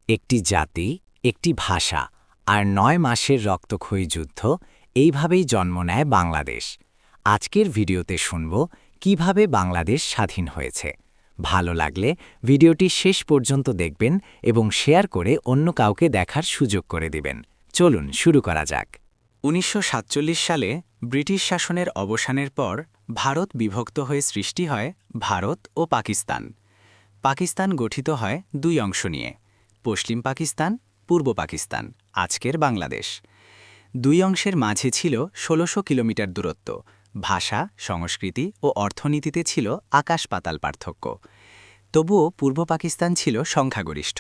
একটি জাতি, একটি ভাষা আর ৯ মাসের রক্তক্ষয়ী যুদ্ধ, এইভাবেই জন্ম নেয় বাংলাদেশ। আজকের ভিডিওতে শুনব কিভাবে বাংলাদেশ স্বাধীন হয়েছে। ভালো লাগলে ভিডিওটি শেষ পর্যন্ত দেখবেন এবং শেয়ার করে অন্য কাউকে দেখার সুযোগ করে দিবেন। চলুন শুরু করা যাক। ১৯৪৭ সালে ব্রিটিশ শাসনের অবসানের পর ভারত বিভক্ত হয়ে সৃষ্টি হয় ভারত ও পাকিস্তান। পাকিস্তান গঠিত হয় দুই অংশ নিয়ে, পশ্চিম পাকিস্তান, পূর্ব পাকিস্তান, আজকের বাংলাদেশ। দুই অংশের মাঝে ছিল ১৬০০ কিলোমিটার দূরত্ব। ভাষা, সংস্কৃতি ও অর্থনীতিতে ছিল আকাশ-পাতাল পার্থক্য। তবুও পূর্ব পাকিস্তান ছিল সংখ্যাগরিষ্ঠ।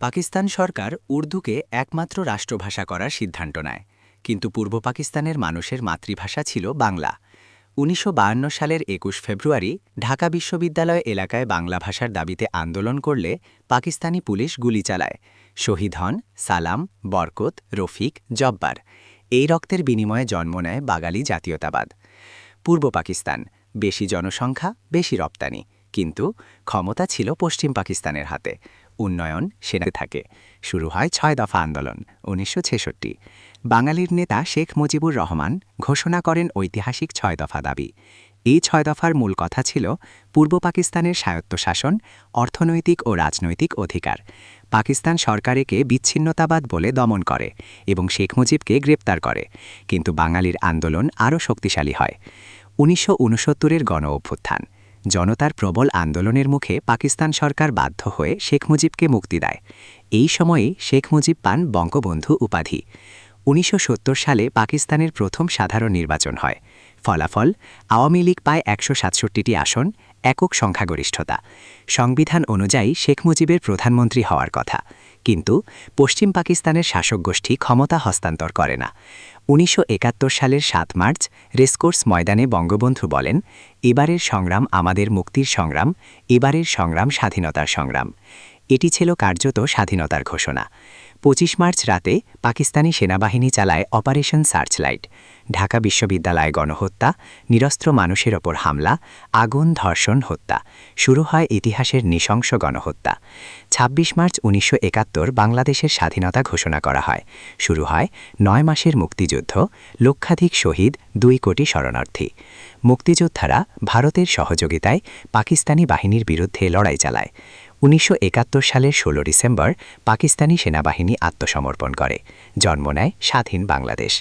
পাকিস্তান সরকার উর্দুকে একমাত্র রাষ্ট্রভাষা করার সিদ্ধান্ত নেয়, কিন্তু পূর্ব পাকিস্তানের মানুষের মাতৃভাষা ছিল বাংলা। ১৯৫২ সালের ২১ ফেব্রুয়ারি ঢাকা বিশ্ববিদ্যালয় এলাকায় বাংলা ভাষার দাবিতে আন্দোলন করলে পাকিস্তানি পুলিশ গুলি চালায়। শহীদ হন সালাম, বরকত, রফিক, জব্বার। এই রক্তের বিনিময়ে জন্ম নেয় বাঙালি জাতীয়তাবাদ। পূর্ব পাকিস্তান, বেশি জনসংখ্যা, বেশি রপ্তানি, কিন্তু ক্ষমতা ছিল পশ্চিম পাকিস্তানের হাতে। উন্নয়ন সেনাতে থাকে। শুরু হয় ৬ দফা আন্দোলন ১৯৬৬। বাঙালির নেতা শেখ মুজিবুর রহমান ঘোষণা করেন ঐতিহাসিক ৬ দফা দাবি। এই ৬ দফার মূল কথা ছিল পূর্ব পাকিস্তানের স্বায়ত্তশাসন, অর্থনৈতিক ও রাজনৈতিক অধিকার। পাকিস্তান সরকার একে বিচ্ছিন্নতাবাদ বলে দমন করে এবং শেখ মুজিবকে গ্রেপ্তার করে, কিন্তু বাঙালির আন্দোলন আরও শক্তিশালী হয়। ১৯৬৯-এর গণ-অভ্যুত্থান। জনতার প্রবল আন্দোলনের মুখে পাকিস্তান সরকার বাধ্য হয়ে শেখ মুজিবকে মুক্তি দেয়। এই সময়েই শেখ মুজিব পান বঙ্গবন্ধু উপাধি। ১৯৭০ সালে পাকিস্তানের প্রথম সাধারণ নির্বাচন হয়। ফলাফল: আওয়ামী লীগ পায় ১৬৭টি আসন, একক সংখ্যাগরিষ্ঠতা। সংবিধান অনুযায়ী শেখ মুজিবের প্রধানমন্ত্রী হওয়ার কথা, কিন্তু পশ্চিম পাকিস্তানের শাসক গোষ্ঠী ক্ষমতা হস্তান্তর করে না। ১৯৭১ সালের ৭ মার্চ রেসকোর্স ময়দানে বঙ্গবন্ধু বলেন, এবারের সংগ্রাম আমাদের মুক্তির সংগ্রাম, এবারের সংগ্রাম স্বাধীনতার সংগ্রাম। এটি ছিল কার্যত স্বাধীনতার ঘোষণা। ২৫ মার্চ রাতে পাকিস্তানি সেনাবাহিনী চালায় অপারেশন সার্চলাইট। ঢাকা বিশ্ববিদ্যালয়ে গণহত্যা, নিরস্ত্র মানুষের ওপর হামলা, আগুন, ধর্ষণ, হত্যা। শুরু হয় ইতিহাসের নৃশংস গণহত্যা। ২৬ মার্চ ১৯৭১ বাংলাদেশের স্বাধীনতা ঘোষণা করা হয়। শুরু হয় ৯ মাসের মুক্তিযুদ্ধ, লক্ষাধিক শহীদ, ২ কোটি শরণার্থী। মুক্তিযোদ্ধারা ভারতের সহযোগিতায় পাকিস্তানি বাহিনীর বিরুদ্ধে লড়াই চালায়। ১৯৭১ সালের ১৬ ডিসেম্বর পাকিস্তানি সেনাবাহিনী আত্মসমর্পণ করে। জন্ম নেয় স্বাধীন বাংলাদেশ।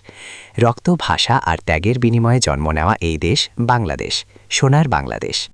রক্ত, ভাষা আর ত্যাগের বিনিময়ে জন্ম নেওয়া এই দেশ বাংলাদেশ, সোনার বাংলাদেশ।